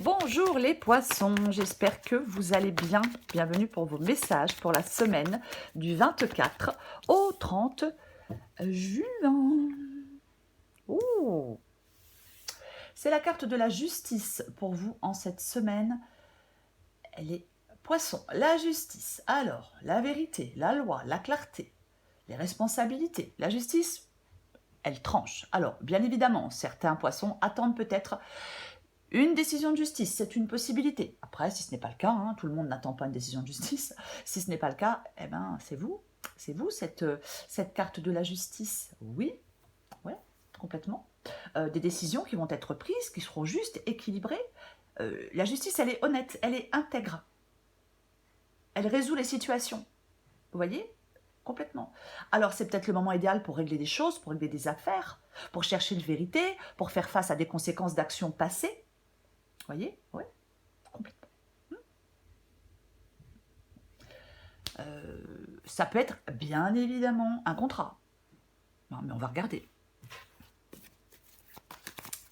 Bonjour les poissons, j'espère que vous allez bien. Bienvenue pour vos messages pour la semaine du 24 au 30 juin. Oh, c'est la carte de la justice pour vous en cette semaine. Elle est poisson, la justice. Alors, la vérité, la loi, la clarté, les responsabilités. La justice, elle tranche. Alors, bien évidemment, certains poissons attendent peut-être une décision de justice, c'est une possibilité. Après, si ce n'est pas le cas, tout le monde n'attend pas une décision de justice. Si ce n'est pas le cas, eh ben, c'est vous cette carte de la justice. Oui, ouais, complètement. Des décisions qui vont être prises, qui seront justes, équilibrées. La justice, elle est honnête, elle est intègre. Elle résout les situations. Vous voyez? Complètement. Alors, c'est peut-être le moment idéal pour régler des choses, pour régler des affaires, pour chercher une vérité, pour faire face à des conséquences d'actions passées. Vous voyez? Oui, complètement. Ça peut être bien évidemment un contrat. Non, mais on va regarder.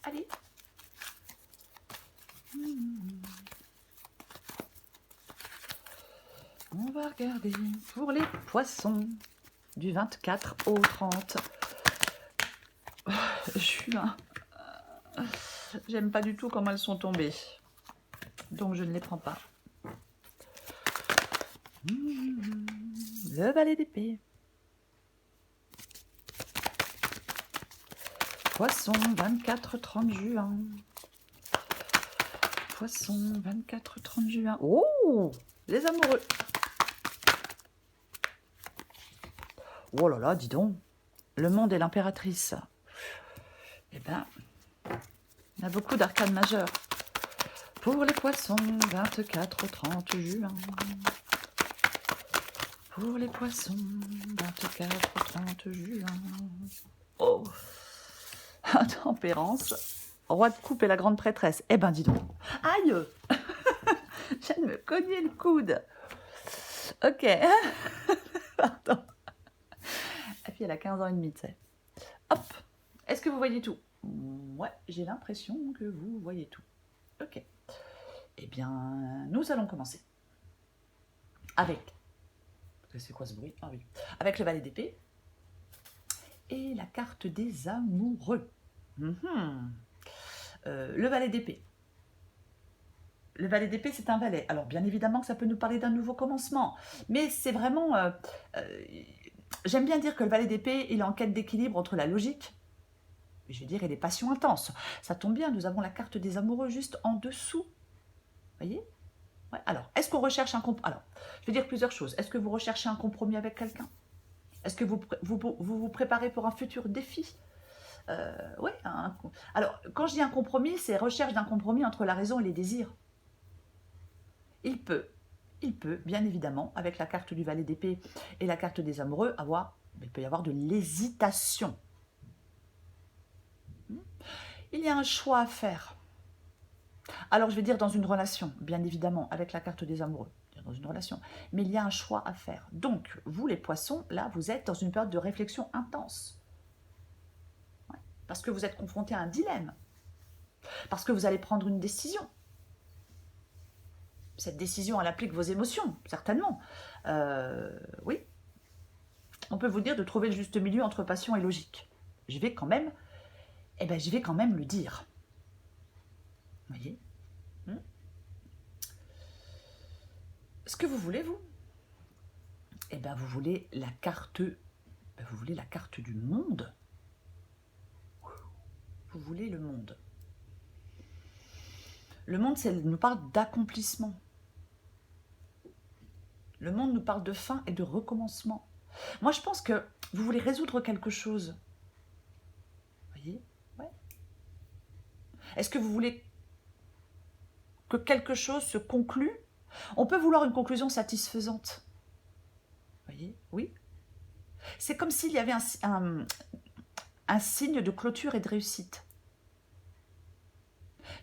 Allez. On va regarder pour les poissons du 24 au 30 juin. J'aime pas du tout comment elles sont tombées. Donc je ne les prends pas. Le valet d'épée. Poisson 24-30 juin. Poisson 24-30 juin. Oh, les amoureux. Oh là là, dis donc. Le monde et l'impératrice. Eh ben, il y a beaucoup d'arcanes majeures. Pour les poissons, 24-30 juin. Pour les poissons, 24-30 juin. Oh, tempérance. Roi de coupe et la grande prêtresse. Eh ben, dis donc. Aïe. Je viens de me cogner le coude. Ok. Pardon. Et puis elle a 15 ans et demi, tu sais. Hop. Est-ce que vous voyez tout? Ouais, j'ai l'impression que vous voyez tout. Ok. Eh bien, nous allons commencer. Avec... C'est quoi ce bruit? Ah oui. Avec le valet d'épée. Et la carte des amoureux. Le valet d'épée. Le valet d'épée, c'est un valet. Alors, bien évidemment que ça peut nous parler d'un nouveau commencement. Mais c'est vraiment... j'aime bien dire que le valet d'épée, il est en quête d'équilibre entre la logique, je vais dire, et les passions intenses. Ça tombe bien, nous avons la carte des amoureux juste en dessous. Vous voyez? Ouais. Alors, est-ce qu'on recherche un compromis? Alors, je vais dire plusieurs choses. Est-ce que vous recherchez un compromis avec quelqu'un? Est-ce que vous préparez pour un futur défi? Ouais. Alors, quand je dis un compromis, c'est recherche d'un compromis entre la raison et les désirs. Il peut, bien évidemment, avec la carte du valet d'épée et la carte des amoureux, il peut y avoir de l'hésitation. Il y a un choix à faire. Alors, je vais dire dans une relation, bien évidemment, avec la carte des amoureux, dans une relation, mais il y a un choix à faire. Donc, vous les poissons, là, vous êtes dans une période de réflexion intense. Ouais. Parce que vous êtes confronté à un dilemme. Parce que vous allez prendre une décision. Cette décision, elle applique vos émotions, certainement. Oui. On peut vous dire de trouver le juste milieu entre passion et logique. Je vais quand même le dire. Vous voyez? Ce que vous voulez, vous? Eh bien, vous voulez la carte du monde. Vous voulez le monde. Le monde, nous parle d'accomplissement. Le monde nous parle de fin et de recommencement. Moi, je pense que vous voulez résoudre quelque chose. Vous voyez? Ouais. Est-ce que vous voulez que quelque chose se conclue? On peut vouloir une conclusion satisfaisante. Vous voyez? Oui. C'est comme s'il y avait un signe de clôture et de réussite.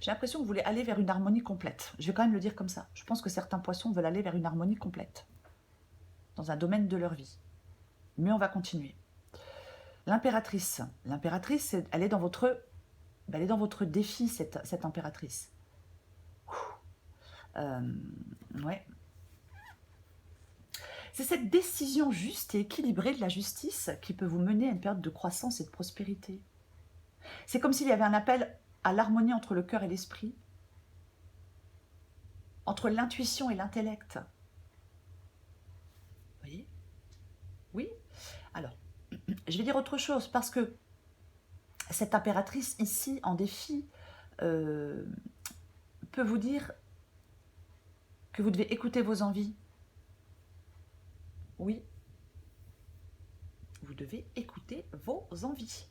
J'ai l'impression que vous voulez aller vers une harmonie complète. Je vais quand même le dire comme ça. Je pense que certains poissons veulent aller vers une harmonie complète dans un domaine de leur vie. Mais on va continuer. L'impératrice. L'impératrice, elle est dans votre défi, cette impératrice. Ouais. C'est cette décision juste et équilibrée de la justice qui peut vous mener à une période de croissance et de prospérité. C'est comme s'il y avait un appel à l'harmonie entre le cœur et l'esprit, entre l'intuition et l'intellect. Vous voyez? Oui. Alors, je vais dire autre chose, parce que cette impératrice ici, en défi, peut vous dire que vous devez écouter vos envies. Oui, vous devez écouter vos envies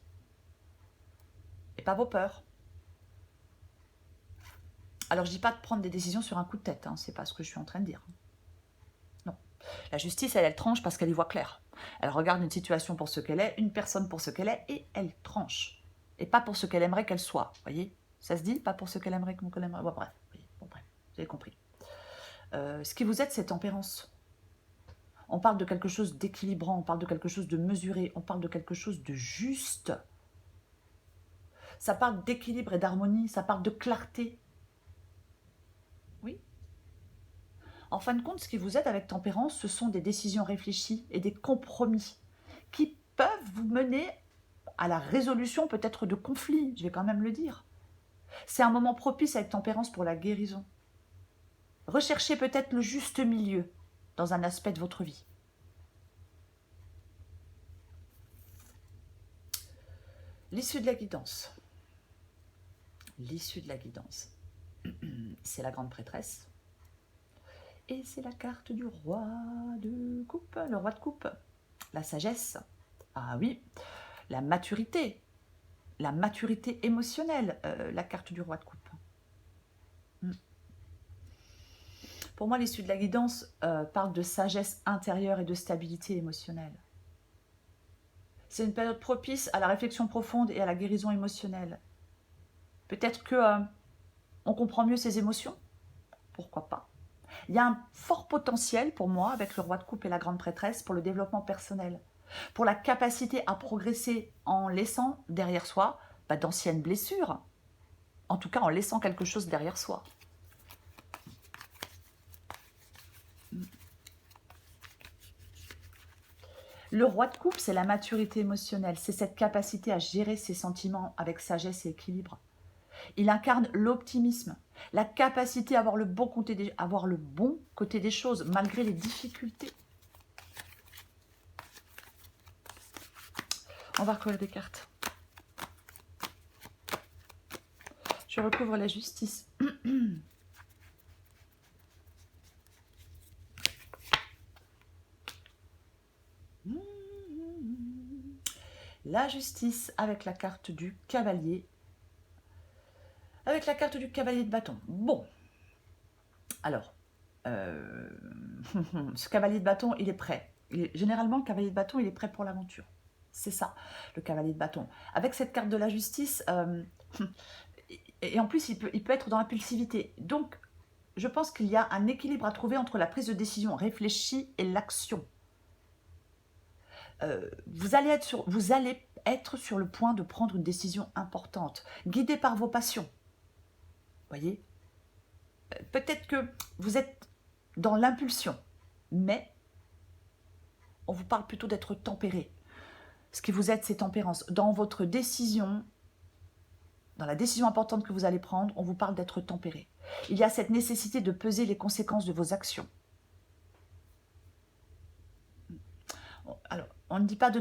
et pas vos peurs. Alors, je ne dis pas de prendre des décisions sur un coup de tête, hein, c'est pas ce que je suis en train de dire. Non. La justice, elle tranche parce qu'elle y voit clair. Elle regarde une situation pour ce qu'elle est, une personne pour ce qu'elle est, et elle tranche. Et pas pour ce qu'elle aimerait qu'elle soit. Vous voyez? Ça se dit? Pas pour ce qu'elle aimerait qu'elle aimerait. Bon, bref. Bon, bref. Vous avez compris. Ce qui vous aide, c'est tempérance. On parle de quelque chose d'équilibrant, on parle de quelque chose de mesuré, on parle de quelque chose de juste. Ça parle d'équilibre et d'harmonie, ça parle de clarté. Oui. En fin de compte, ce qui vous aide avec tempérance, ce sont des décisions réfléchies et des compromis qui peuvent vous mener à la résolution peut-être de conflits, je vais quand même le dire. C'est un moment propice avec tempérance pour la guérison. Recherchez peut-être le juste milieu dans un aspect de votre vie. L'issue de la guidance. L'issue de la guidance. C'est la grande prêtresse. Et c'est la carte du roi de coupe, le roi de coupe. La sagesse. Ah oui, la maturité émotionnelle, la carte du roi de coupe. Pour moi, l'issue de la guidance parle de sagesse intérieure et de stabilité émotionnelle. C'est une période propice à la réflexion profonde et à la guérison émotionnelle. Peut-être que on comprend mieux ses émotions. Pourquoi pas? Il y a un fort potentiel pour moi avec le roi de coupe et la grande prêtresse pour le développement personnel, pour la capacité à progresser en laissant derrière soi d'anciennes blessures, en tout cas en laissant quelque chose derrière soi. Le roi de coupe, c'est la maturité émotionnelle, c'est cette capacité à gérer ses sentiments avec sagesse et équilibre. Il incarne l'optimisme, la capacité à avoir le bon côté des choses malgré les difficultés. On va recouvrir des cartes. Je recouvre la justice. La justice avec la carte du cavalier. Avec la carte du cavalier de bâton. Bon. Alors, ce cavalier de bâton, il est prêt. Généralement, le cavalier de bâton, il est prêt pour l'aventure. C'est ça, le cavalier de bâton. Avec cette carte de la justice, et en plus, il peut être dans l'impulsivité. Donc, je pense qu'il y a un équilibre à trouver entre la prise de décision réfléchie et l'action. Vous allez être sur le point de prendre une décision importante, guidé par vos passions. Voyez, peut-être que vous êtes dans l'impulsion, mais on vous parle plutôt d'être tempéré. Ce qui vous aide, c'est tempérance. Dans votre décision, dans la décision importante que vous allez prendre, on vous parle d'être tempéré. Il y a cette nécessité de peser les conséquences de vos actions. Alors, on ne dit pas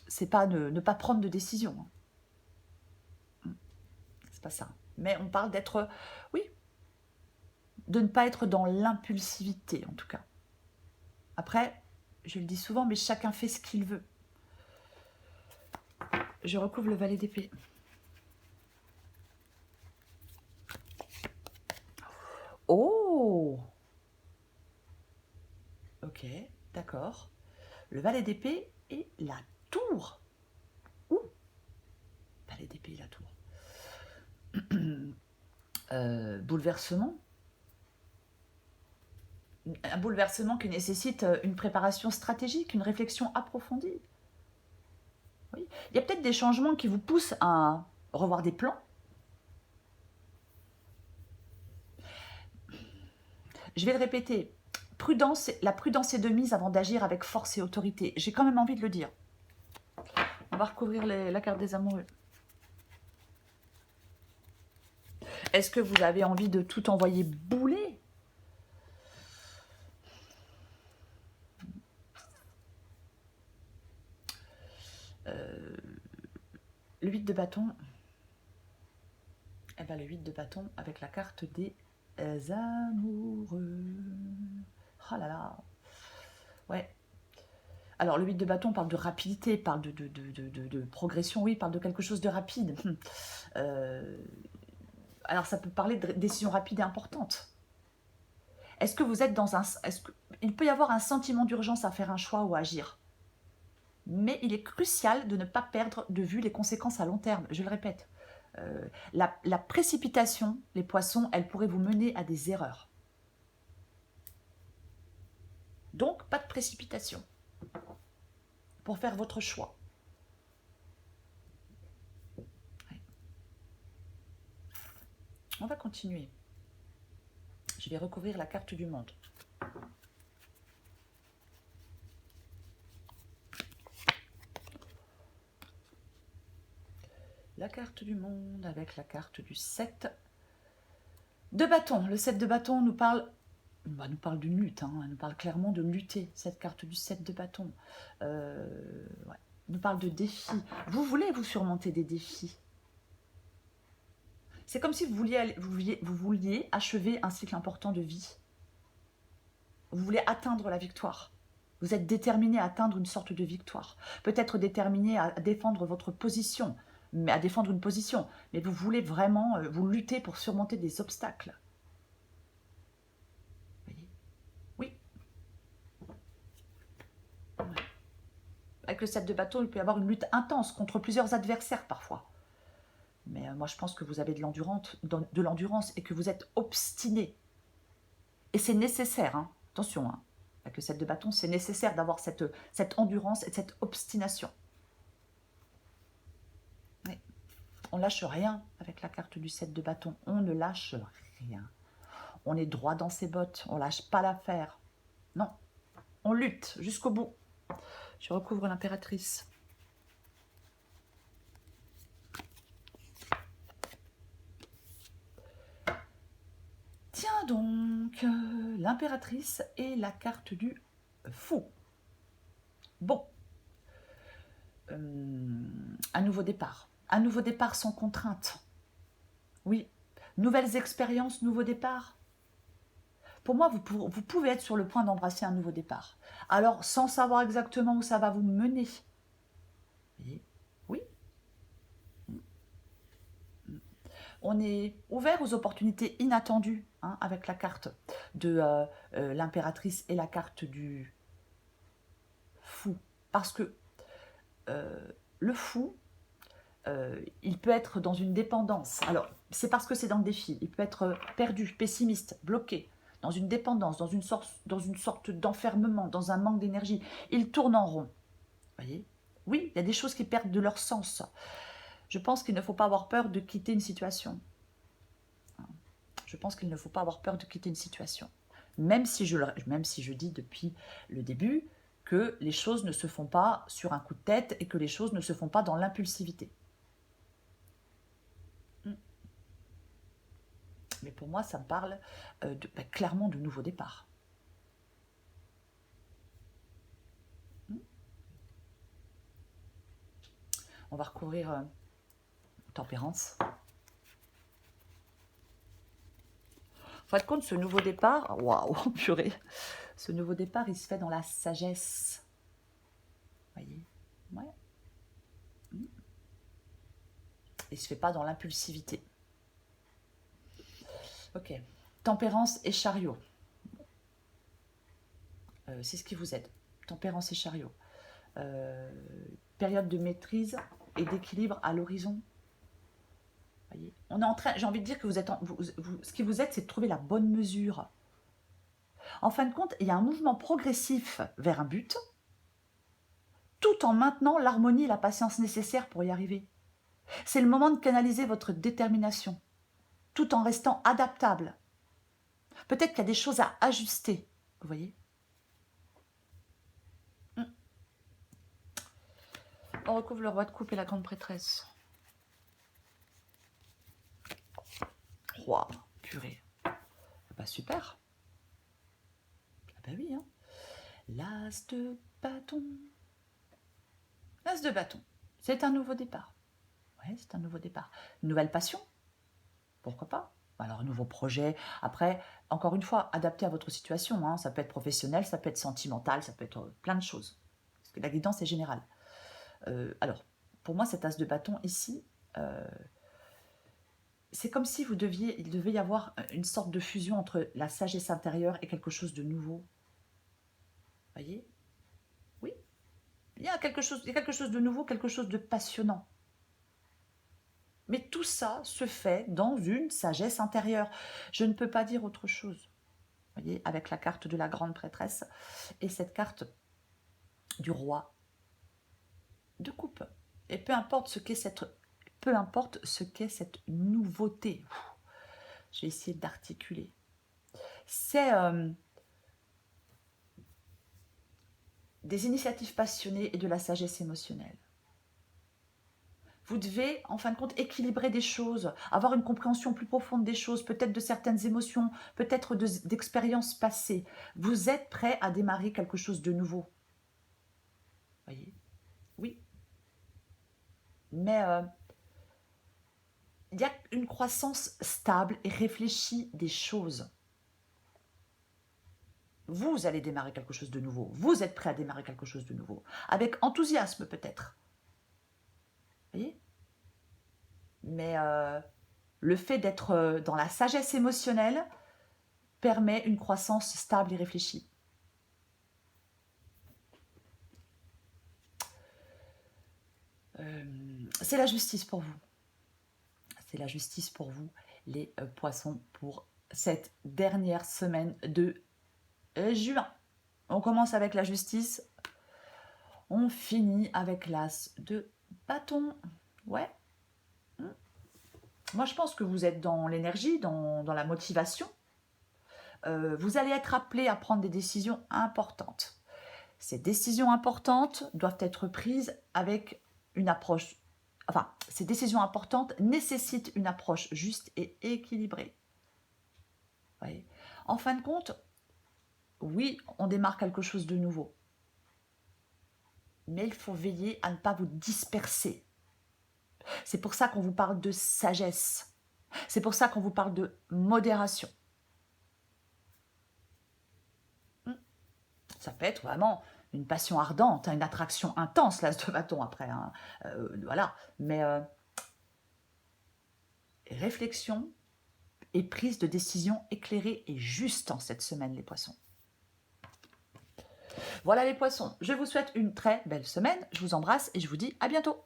c'est pas ne pas prendre de décision. C'est pas ça. Mais on parle d'être, oui, de ne pas être dans l'impulsivité, en tout cas. Après, je le dis souvent, mais chacun fait ce qu'il veut. Je recouvre le valet d'épée. Oh! Ok, d'accord. Le valet d'épée et la tour. Ouh! Valet d'épée et la tour. Bouleversement. Un bouleversement qui nécessite une préparation stratégique, une réflexion approfondie. Oui. Il y a peut-être des changements qui vous poussent à revoir des plans. Je vais le répéter. La prudence est de mise avant d'agir avec force et autorité. J'ai quand même envie de le dire. On va recouvrir la carte des amoureux. Est-ce que vous avez envie de tout envoyer bouler? Le 8 de bâton. Eh bien, le 8 de bâton avec la carte des amoureux. Oh là là. Ouais. Alors, le 8 de bâton parle de rapidité, parle de progression, oui, parle de quelque chose de rapide. Alors, ça peut parler de décisions rapides et importantes. Est-ce que vous êtes dans un... Il peut y avoir un sentiment d'urgence à faire un choix ou à agir. Mais il est crucial de ne pas perdre de vue les conséquences à long terme. Je le répète. La précipitation, les poissons, elle pourrait vous mener à des erreurs. Donc, pas de précipitation pour faire votre choix. Ouais. On va continuer. Je vais recouvrir la carte du monde. La carte du monde avec la carte du 7 de bâton. Le 7 de bâton nous parle d'une lutte, hein, nous parle clairement de lutter, cette carte du 7 de bâton. Ouais, nous parle de défis. Vous voulez vous surmonter des défis. C'est comme si vous vouliez achever un cycle important de vie. Vous voulez atteindre la victoire. Vous êtes déterminé à atteindre une sorte de victoire. Peut-être déterminé à défendre votre position, mais à défendre une position. Mais vous voulez vraiment vous lutter pour surmonter des obstacles. Vous voyez? Oui. Ouais. Avec le 7 de bâton, il peut y avoir une lutte intense contre plusieurs adversaires parfois. Mais moi, je pense que vous avez de l'endurance et que vous êtes obstiné. Et c'est nécessaire, hein. Attention, hein. Avec le 7 de bâton, c'est nécessaire d'avoir cette endurance et cette obstination. Oui. On lâche rien avec la carte du 7 de bâton. On ne lâche rien. On est droit dans ses bottes. On ne lâche pas l'affaire. Non. On lutte jusqu'au bout. Je recouvre l'impératrice. Tiens donc, l'impératrice et la carte du fou. Bon, un nouveau départ. Un nouveau départ sans contrainte. Oui, nouvelles expériences, nouveau départ. Pour moi, vous pouvez être sur le point d'embrasser un nouveau départ. Alors, sans savoir exactement où ça va vous mener. Vous voyez? Oui. On est ouvert aux opportunités inattendues, hein, avec la carte de l'impératrice et la carte du fou. Parce que le fou, il peut être dans une dépendance. Alors, c'est parce que c'est dans le défi. Il peut être perdu, pessimiste, bloqué, dans une dépendance, dans une sorte d'enfermement, dans un manque d'énergie. Il tourne en rond. Vous voyez? Oui, il y a des choses qui perdent de leur sens. Je pense qu'il ne faut pas avoir peur de quitter une situation. Je pense qu'il ne faut pas avoir peur de quitter une situation. Même si je dis depuis le début que les choses ne se font pas sur un coup de tête et que les choses ne se font pas dans l'impulsivité. Mais pour moi, ça me parle clairement de nouveau départ. On va recouvrir tempérance. En fin de compte, ce nouveau départ, waouh, purée, ce nouveau départ, il se fait dans la sagesse. Vous voyez? Ouais. Il ne se fait pas dans l'impulsivité. Ok. Tempérance et chariot. C'est ce qui vous aide. Tempérance et chariot. Période de maîtrise et d'équilibre à l'horizon. Voyez, on est en train, j'ai envie de dire que vous êtes, ce qui vous aide, c'est de trouver la bonne mesure. En fin de compte, il y a un mouvement progressif vers un but, tout en maintenant l'harmonie et la patience nécessaires pour y arriver. C'est le moment de canaliser votre détermination, tout en restant adaptable. Peut-être qu'il y a des choses à ajuster, vous voyez. On recouvre le roi de coupe et la grande prêtresse. Roi, purée. Bah super. Ah bah oui, hein. L'as de bâton. L'as de bâton. C'est un nouveau départ. Ouais, c'est un nouveau départ. Une nouvelle passion. Pourquoi pas? Alors, un nouveau projet. Après, encore une fois, adapté à votre situation. Hein. Ça peut être professionnel, ça peut être sentimental, ça peut être plein de choses. Parce que la guidance est générale. Alors, pour moi, cet as de bâton ici, c'est comme si il devait y avoir une sorte de fusion entre la sagesse intérieure et quelque chose de nouveau. Voyez? Oui, il y a quelque chose de nouveau, quelque chose de passionnant. Mais tout ça se fait dans une sagesse intérieure. Je ne peux pas dire autre chose. Vous voyez, avec la carte de la grande prêtresse et cette carte du roi de coupe. Et peu importe ce qu'est cette nouveauté. Je vais essayer d'articuler. C'est des initiatives passionnées et de la sagesse émotionnelle. Vous devez, en fin de compte, équilibrer des choses, avoir une compréhension plus profonde des choses, peut-être de certaines émotions, peut-être d'expériences passées. Vous êtes prêt à démarrer quelque chose de nouveau. Voyez? Oui. Mais il y a une croissance stable et réfléchie des choses. Vous allez démarrer quelque chose de nouveau. Vous êtes prêt à démarrer quelque chose de nouveau. Avec enthousiasme peut-être. Vous voyez? Mais le fait d'être dans la sagesse émotionnelle permet une croissance stable et réfléchie. C'est la justice pour vous. C'est la justice pour vous, les poissons, pour cette dernière semaine de juin. On commence avec la justice. On finit avec l'as de bâton. Ouais. Moi, je pense que vous êtes dans l'énergie, dans la motivation. Vous allez être appelé à prendre des décisions importantes. Ces décisions importantes doivent être prises avec une approche... Enfin, ces décisions importantes nécessitent une approche juste et équilibrée. Vous voyez ? En fin de compte, oui, on démarre quelque chose de nouveau. Mais il faut veiller à ne pas vous disperser. C'est pour ça qu'on vous parle de sagesse. C'est pour ça qu'on vous parle de modération. Ça peut être vraiment une passion ardente, une attraction intense, l'as de bâton après. Hein. Voilà. Mais réflexion et prise de décision éclairée et juste en cette semaine, les poissons. Voilà les poissons. Je vous souhaite une très belle semaine. Je vous embrasse et je vous dis à bientôt.